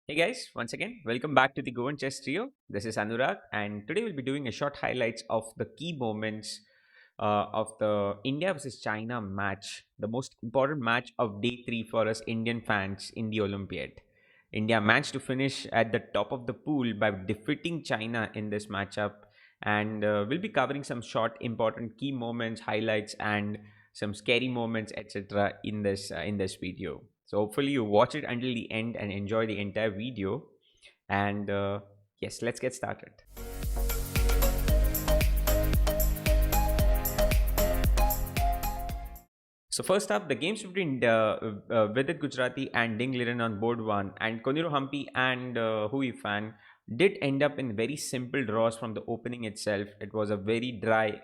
Hey guys, once again, welcome back to the Go and Chess Trio. This is Anurag, and today we'll be doing a short highlights of the key moments of the India versus China match, the most important match of day three for us Indian fans in the Olympiad. India managed to finish at the top of the pool by defeating China in this matchup, and we'll be covering some short, important key moments, highlights, and some scary moments, etc. in this video. So hopefully you watch it until the end and enjoy the entire video. And yes, let's get started. So first up, the games between Vidit Gujarati and Ding Liren on board one, and Koniro Hampi and Hui Fan did end up in very simple draws from the opening itself. It was a very dry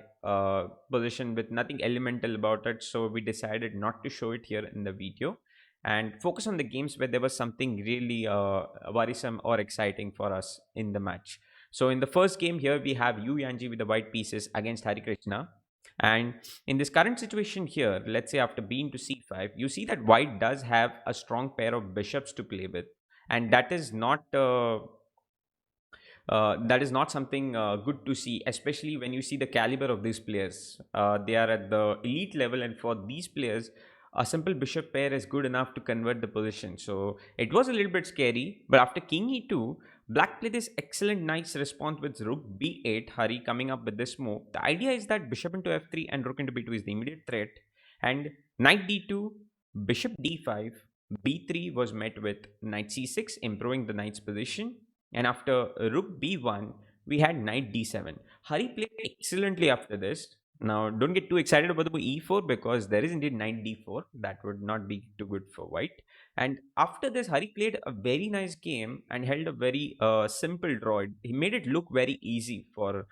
position with nothing elemental about it, so we decided not to show it here in the video and focus on the games where there was something really worrisome or exciting for us in the match. So in the first game here, we have Yu Yanji with the white pieces against Hari Krishna. And in this current situation here, let's say after being to c5, you see that white does have a strong pair of bishops to play with, and that is not something good to see, especially when you see the caliber of these players. They are at the elite level, and for these players, a simple bishop pair is good enough to convert the position. So it was a little bit scary, but after king e2, black played this excellent nice response with rook b8, Hari coming up with this move. The idea is that bishop into f3 and rook into b2 is the immediate threat, and knight d2, bishop d5, b3 was met with knight c6, improving the knight's position. And after rook b1, we had knight d7. Hari played excellently after this. Now, don't get too excited about the move e4 because there is indeed knight d4. That would not be too good for white. And after this, Hari played a very nice game and held a very simple draw. He made it look very easy for,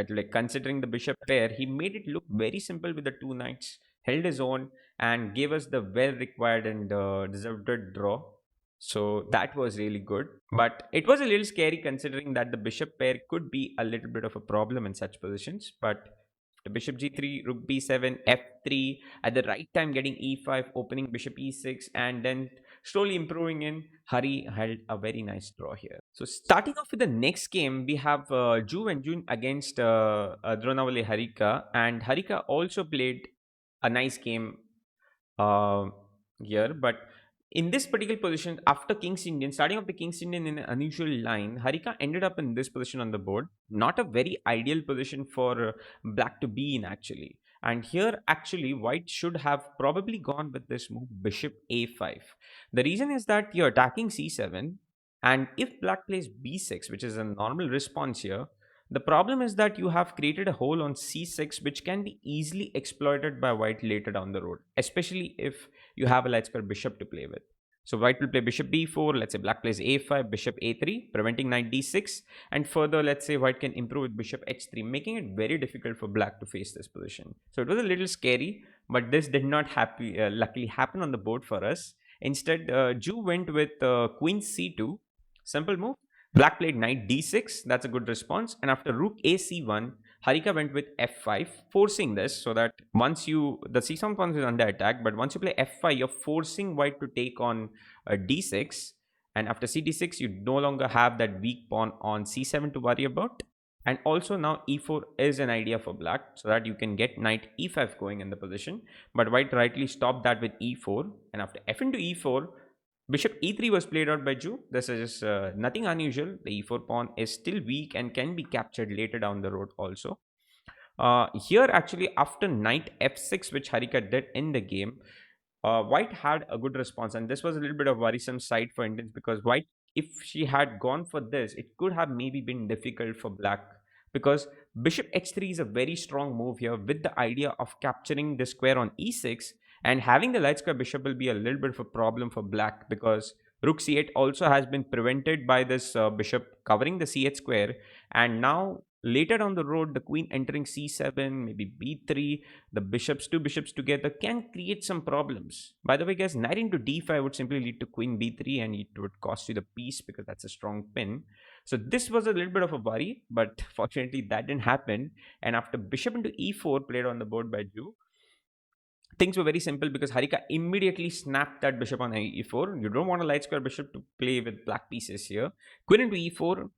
like considering the bishop pair, he made it look very simple with the two knights, held his own, and gave us the well required and deserved draw. So that was really good. But it was a little scary considering that the bishop pair could be a little bit of a problem in such positions. But the bishop g3, rook b7, f3, at the right time getting e5, opening bishop e6, and then slowly improving in, Hari held a very nice draw here. So starting off with the next game, we have Ju and Jun against Dronavale Harika, and Harika also played a nice game uh, here. But in this particular position, after King's Indian, starting off the King's Indian in an unusual line, Harika ended up in this position on the board. Not a very ideal position for black to be in, actually. And here, actually, white should have probably gone with this move, bishop a5. The reason is that you're attacking c7, and if black plays b6, which is a normal response here, the problem is that you have created a hole on c6 which can be easily exploited by white later down the road, especially if you have a light square bishop to play with. So white will play bishop b4, let's say black plays a5, bishop a3, preventing knight d6, and further let's say white can improve with bishop h3, making it very difficult for black to face this position. So it was a little scary, but this did not luckily happen on the board for us. Instead, Ju went with queen c2, simple move. Black played knight d6, that's a good response. And after rook ac1, Harika went with f5, forcing this so that once the c7 pawn is under attack, but once you play f5, you're forcing white to take on d6. And after cd6, you no longer have that weak pawn on c7 to worry about. And also now e4 is an idea for black so that you can get knight e5 going in the position. But white rightly stopped that with e4. And after f into e4, bishop e3 was played out by Ju. This is nothing unusual. The e4 pawn is still weak and can be captured later down the road also. Here actually after knight f6, which Harika did in the game, white had a good response, and this was a little bit of worrisome side for Indians because white, if she had gone for this, it could have maybe been difficult for black because bishop h3 is a very strong move here with the idea of capturing the square on e6, and having the light square bishop will be a little bit of a problem for black because rook c8 also has been prevented by this bishop covering the c8 square, and now later down the road the queen entering c7, maybe b3, the two bishops together can create some problems. By the way guys, knight into d5 would simply lead to queen b3 and it would cost you the piece because that's a strong pin. So this was a little bit of a worry, but fortunately that didn't happen. And after bishop into e4 played on the board by Ju, things were very simple because Harika immediately snapped that bishop on e4. You don't want a light square bishop to play with black pieces here. Queen into e4,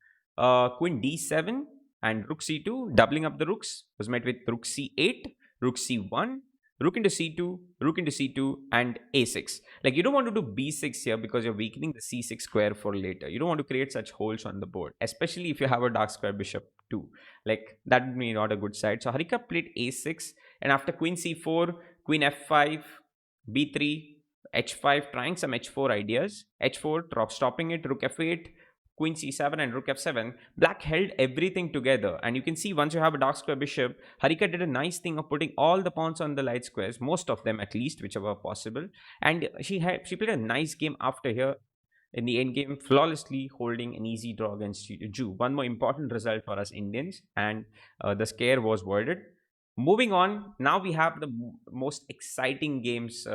queen d7, and rook c2, doubling up the rooks, was met with rook c8, rook c1, rook into c2, rook into c2, and a6. Like, you don't want to do b6 here because you're weakening the c6 square for later. You don't want to create such holes on the board, especially if you have a dark square bishop too. Like, that would be not a good side. So Harika played a6, and after queen c4, queen f5, b3, h5, trying some h4 ideas. h4, stopping it, rook f8, queen c7, and rook f7. Black held everything together, and you can see once you have a dark square bishop, Harika did a nice thing of putting all the pawns on the light squares, most of them at least, whichever possible. And she played a nice game after here in the end game, flawlessly holding an easy draw against Ju. One more important result for us Indians, and the scare was voided. Moving on, now we have the most exciting games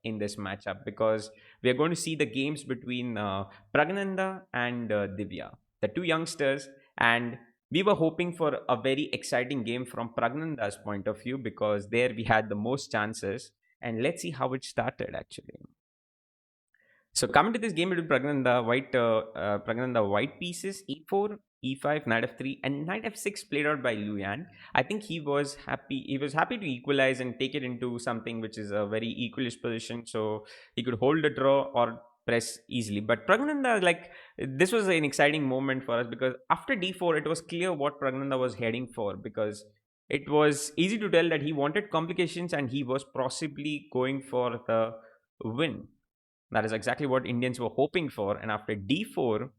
in this matchup, because we are going to see the games between Pragnanda and Divya, the two youngsters, and we were hoping for a very exciting game from Pragnanda's point of view because there we had the most chances. And let's see how it started actually. So coming to this game between Pragnanda white pieces, e4, e5, knight f3, and knight f6 played out by Luyan. I think he was happy. He was happy to equalize and take it into something which is a very equalish position, so he could hold a draw or press easily. But Pragnanda, like, this was an exciting moment for us because after d4, it was clear what Pragnanda was heading for, because it was easy to tell that he wanted complications and he was possibly going for the win. That is exactly what Indians were hoping for. And after d4,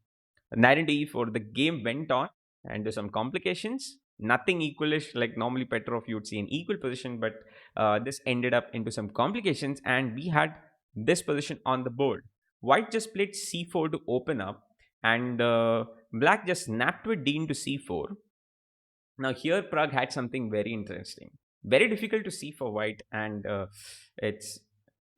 knight into e4, the game went on and there's some complications. Nothing equalish like normally Petrov you would see an equal position, but this ended up into some complications and we had this position on the board. White just played c4 to open up, and black just snapped with d into c4. Now here Prague had something very interesting. Very difficult to see for white, and it's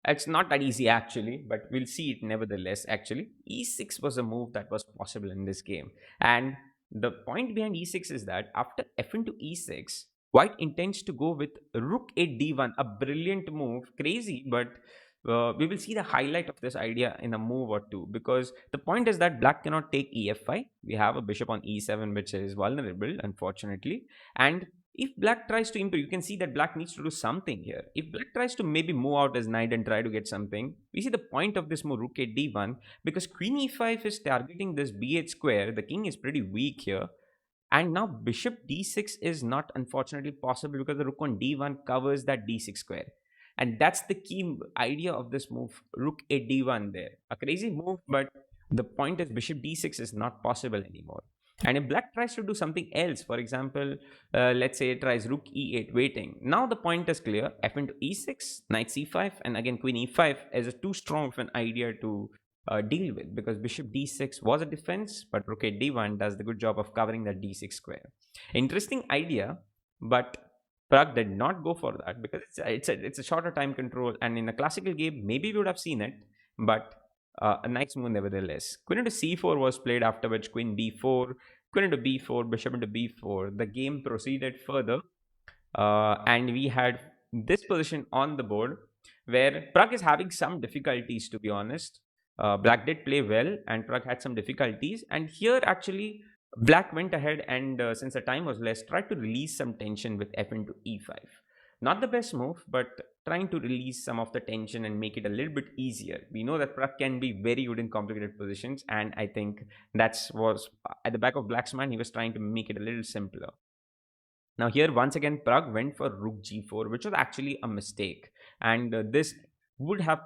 it's not that easy actually, but we'll see it nevertheless. Actually, e6 was a move that was possible in this game. And the point behind e6 is that after f into e6, white intends to go with rook a d1, a brilliant move, crazy, but we will see the highlight of this idea in a move or two, because the point is that black cannot take ef5. We have a bishop on e7 which is vulnerable, unfortunately. And if black tries to improve, you can see that black needs to do something here. If black tries to maybe move out as knight and try to get something, we see the point of this move, rook a d1, because queen e5 is targeting this b8 square. The king is pretty weak here. And now bishop d6 is not unfortunately possible because the rook on d1 covers that d6 square. And that's the key idea of this move, rook a d1 there. A crazy move, but the point is bishop d6 is not possible anymore. And if black tries to do something else, for example, let's say it tries rook e8 waiting. Now the point is clear, f into e6, knight c5, and again queen e5 is too strong of an idea to deal with, because bishop d6 was a defense, but rook a d1 does the good job of covering that d6 square. Interesting idea, but Prague did not go for that because it's a shorter time control, and in a classical game maybe we would have seen it, but a nice move nevertheless. Queen into c4 was played, after which queen b4, queen into b4, bishop into b4. The game proceeded further, and we had this position on the board where Prague is having some difficulties, to be honest. Black did play well, and Prague had some difficulties. And here, actually, black went ahead and, since the time was less, tried to release some tension with f into e5. Not the best move, but trying to release some of the tension and make it a little bit easier. We know that Prague can be very good in complicated positions, and I think that was at the back of black's mind. He was trying to make it a little simpler. Now here once again Prague went for rook g4, which was actually a mistake, and this would have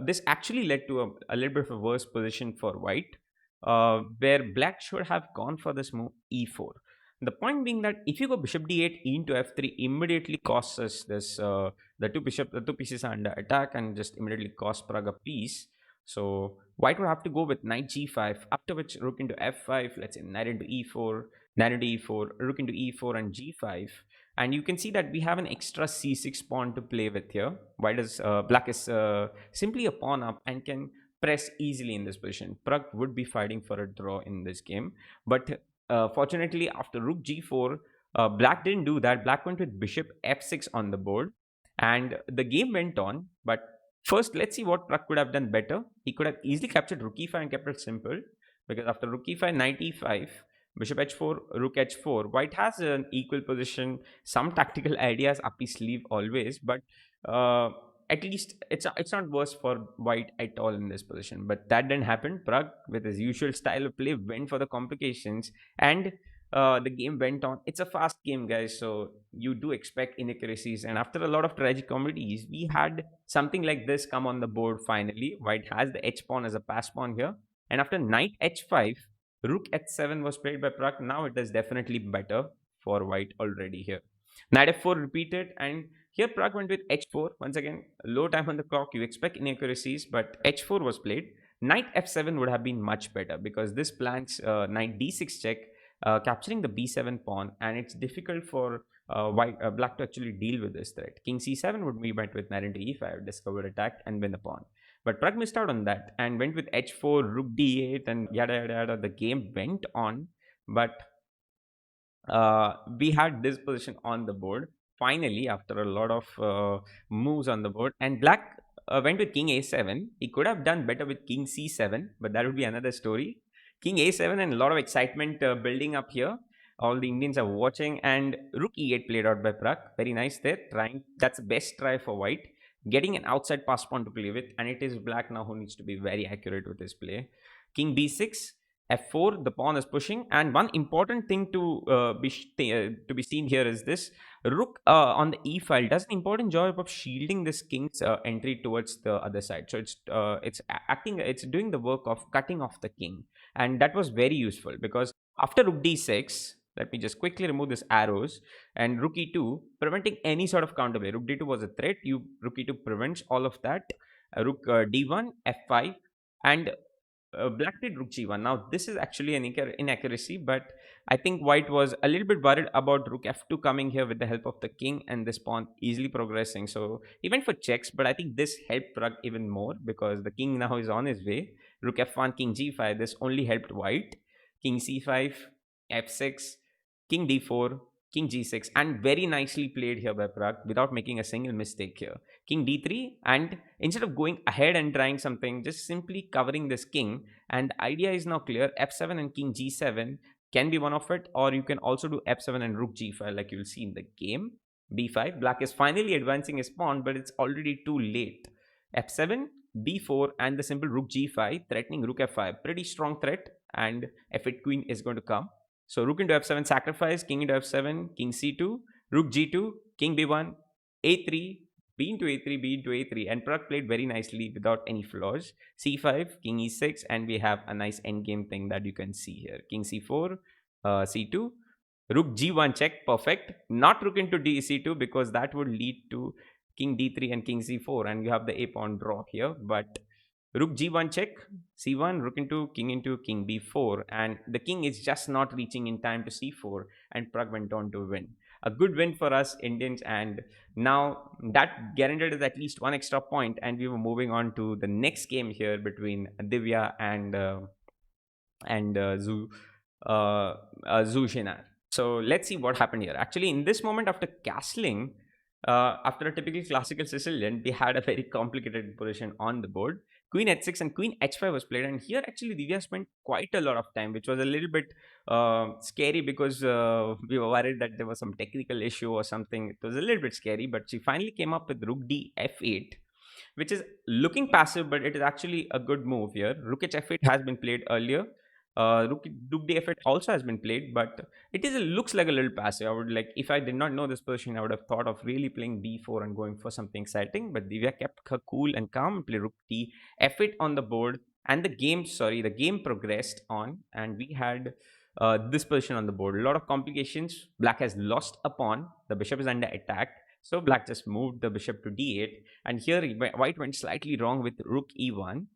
this actually led to a little bit of a worse position for white, where black should have gone for this move e4. The point being that if you go bishop d8, e into f3 immediately costs us this, the two pieces are under attack and just immediately cost Prague a piece. So white would have to go with knight g5, after which rook into f5, let's say knight into e4, knight into e4, rook into e4 and g5. And you can see that we have an extra c6 pawn to play with here. White is, black is simply a pawn up and can press easily in this position. Prague would be fighting for a draw in this game, but fortunately after rook g4, black didn't do that. Black went with bishop f6 on the board, And the game went on, but first let's see what Prak could have done better. He could have easily captured rook e5 and kept it simple, because after rook e5, knight e5, bishop h4, rook h4, white has an equal position, some tactical ideas up his sleeve always, but uh, at least it's not worse for white at all in this position. But that didn't happen. Prag, with his usual style of play, went for the complications, and the game went on. It's a fast game, guys, so you do expect inaccuracies. And after a lot of tragic comedies, we had something like this come on the board finally. White has the h pawn as a pass pawn here, and after knight h5, rook h7 was played by Prag. Now it is definitely better for white already here. Knight f4 repeated, and here Prag went with h4. Once again, low time on the clock. You expect inaccuracies, but h4 was played. Knight f7 would have been much better, because this plants knight d6 check, capturing the b7 pawn, and it's difficult for black to actually deal with this threat. King c7 would be met with knight into e5, discover attack, and win the pawn. But Prag missed out on that and went with h4, rook d8, and yada yada yada. The game went on, but we had this position on the board finally after a lot of moves on the board, and black went with king a7. He could have done better with king c7, but that would be another story. King a7, and a lot of excitement building up here. All the Indians are watching, and rook e8 played out by Prag. Very nice there. Trying, that's the best try for white, getting an outside pass pawn to play with, and it is black now who needs to be very accurate with his play. King b6, f4, the pawn is pushing, and one important thing to be seen here is this: rook on the e file does an important job of shielding this king's entry towards the other side. So it's doing the work of cutting off the king, and that was very useful, because after rook d6, let me just quickly remove these arrows, and rook e2, preventing any sort of counterplay. Rook d2 was a threat. Rook e2 prevents all of that. Rook d1, f5, and black did rook g1. Now this is actually an inaccuracy, but I think white was a little bit worried about rook f2 coming here with the help of the king, and this pawn easily progressing. So he went for checks, but I think this helped Prag even more, because the king now is on his way. Rook f1, king g5. This only helped white. King c5, f6, king d4, king g6, and very nicely played here by Prag without making a single mistake here. King d3, and instead of going ahead and trying something, just simply covering this king, and the idea is now clear. f7 and king g7 can be one of it, or you can also do f7 and rook g5 like you'll see in the game. b5, black is finally advancing his pawn, but it's already too late. f7, b4, and the simple rook g5 threatening rook f5. Pretty strong threat, and f8 queen is going to come. So rook into f7 sacrifice, king into f7, king c2, rook g2, king b1, a3, b into a3, b into a3, and Prag played very nicely without any flaws. c5, king e6, and we have a nice endgame thing that you can see here. King c4, c2, rook g1 check, perfect. Not rook into d c2, because that would lead to king d3 and king c4, and you have the a pawn draw here. But rook g1 check, c1, rook into king b4, and the king is just not reaching in time to c4, and Prag went on to win. A good win for us Indians, and now that guaranteed us at least one extra point, and we were moving on to the next game here between Divya and Zhu Shinar. So let's see what happened here. Actually, in this moment, after castling, after a typical classical Sicilian, they had a very complicated position on the board. Queen h6 and queen h5 was played, and here actually Divya spent quite a lot of time, which was a little bit scary, because we were worried that there was some technical issue or something. It was a little bit scary, but she finally came up with rook d f8, which is looking passive, but it is actually a good move here. Rook h f8 has been played earlier. Rook d f8 also has been played, but looks like a little passive. I would like, if I did not know this position, I would have thought of really playing b4 and going for something exciting. But Divya kept her cool and calm and played rook d f8 on the board, and the game progressed on, and we had this position on the board. A lot of complications. Black has lost a pawn. The bishop is under attack. So black just moved the bishop to d8, and here white went slightly wrong with rook e1.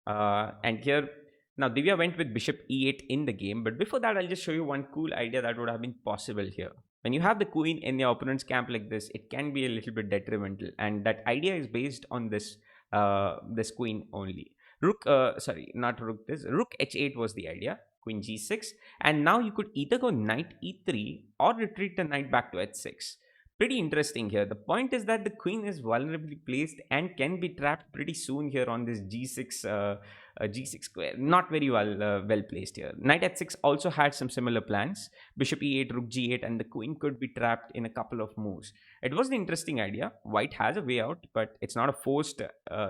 And here, now Divya went with bishop e8 in the game, but before that, I'll just show you one cool idea that would have been possible here. When you have the queen in your opponent's camp like this, it can be a little bit detrimental, and that idea is based on this queen only. Rook h8 was the idea. Queen g6, and now you could either go knight e3 or retreat the knight back to h6. pretty interesting here. The point is that the queen is vulnerably placed and can be trapped pretty soon here on this g6 g6 square. Not very well placed here. Knight h6 also had some similar plans. Bishop e8, rook g8, and the queen could be trapped in a couple of moves. It was an interesting idea. White has a way out, but it's not a forced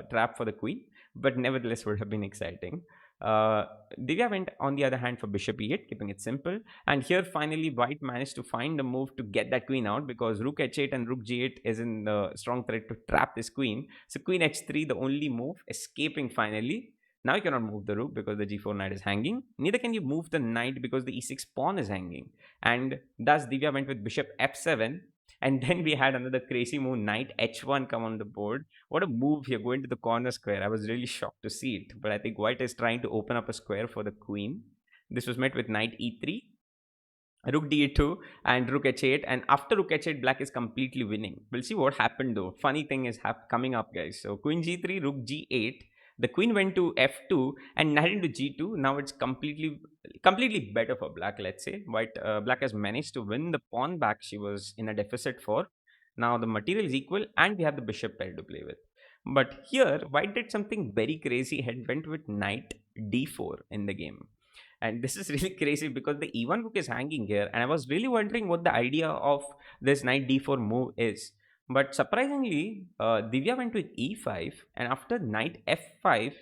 trap for the queen. But nevertheless, would have been exciting. Uh, Divya went on the other hand for bishop e8, keeping it simple. And here finally white managed to find a move to get that queen out, because rook h8 and rook g8 is in the strong threat to trap this queen. So queen h3, the only move, escaping finally. Now you cannot move the rook because the g4 knight is hanging. Neither can you move the knight because the e6 pawn is hanging. And thus Divya went with bishop f7. And then we had another crazy move, knight h1 come on the board. What a move here, going to the corner square. I was really shocked to see it. But I think white is trying to open up a square for the queen. This was met with knight e3, rook d2, and rook h8. And after rook h8, black is completely winning. We'll see what happened though. Funny thing is coming up, guys. So queen g3, rook g8. The queen went to f2 and knight into g2. Now it's completely better for black, let's say. Black has managed to win the pawn back she was in a deficit for. Now the material is equal and we have the bishop pair to play with. But here, white did something very crazy. Head went with knight d4 in the game. And this is really crazy because the e1 rook is hanging here. And I was really wondering what the idea of this knight d4 move is. But surprisingly, Divya went with e5. And after knight f5,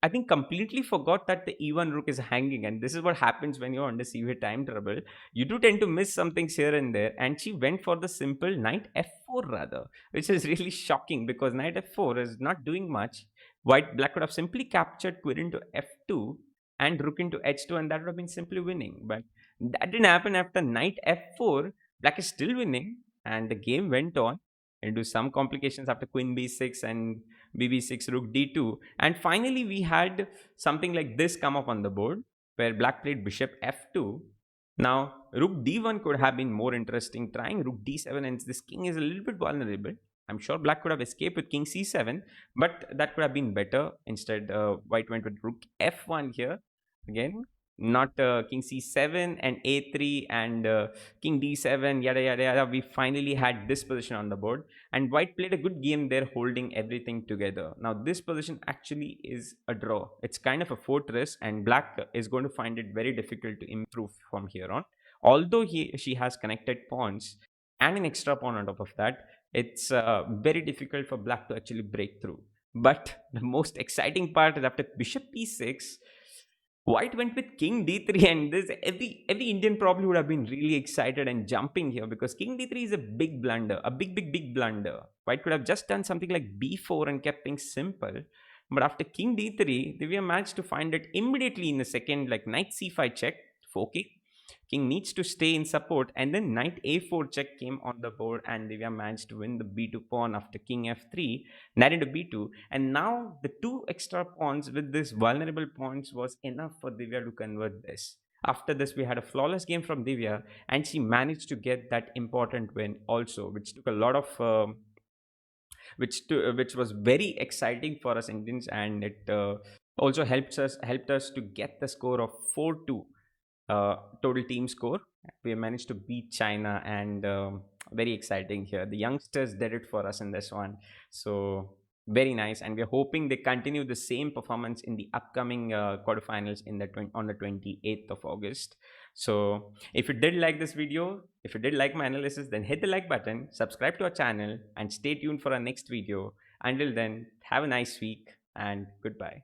I think completely forgot that the E1 rook is hanging, and this is what happens when you're under severe time trouble. You do tend to miss some things here and there, and she went for the simple knight f4 rather, which is really shocking because knight f4 is not doing much. Black could have simply captured queen into f2 and rook into h2, and that would have been simply winning. But that didn't happen. After knight f4, black is still winning, and the game went on into some complications after queen b6 and bb6, rook d2. And finally we had something like this come up on the board where black played bishop f2. Now rook d1 could have been more interesting, trying rook d7, and this king is a little bit vulnerable. I'm sure black could have escaped with king c7, but that could have been better. Instead white went with rook f1 here. Again, not king c7 and a3 and king d7, yada yada yada. We finally had this position on the board, and white played a good game there, holding everything together. Now this position actually is a draw. It's kind of a fortress, and black is going to find it very difficult to improve from here on. Although she has connected pawns and an extra pawn on top of that, it's very difficult for black to actually break through. But the most exciting part is after bishop p6, white went with king d3, and this every Indian probably would have been really excited and jumping here because king d3 is a big blunder, a big blunder. White could have just done something like b4 and kept things simple. But after king d3, Divya managed to find it immediately in a second, like knight c5 check, forking. King needs to stay in support, and then knight a4 check came on the board, and Divya managed to win the b2 pawn after king f3, knight into b2. And now the two extra pawns with this vulnerable pawns was enough for Divya to convert this. After this, we had a flawless game from Divya, and she managed to get that important win also, which took a lot of which was very exciting for us Indians, and it also helped us to get the score of 4-2 total team score. We managed to beat China, and very exciting here. The youngsters did it for us in this one. So very nice, and we're hoping they continue the same performance in the upcoming quarterfinals on the 28th of August. So if you did like this video, if you did like my analysis, then hit the like button, subscribe to our channel, and stay tuned for our next video. Until then, have a nice week and goodbye.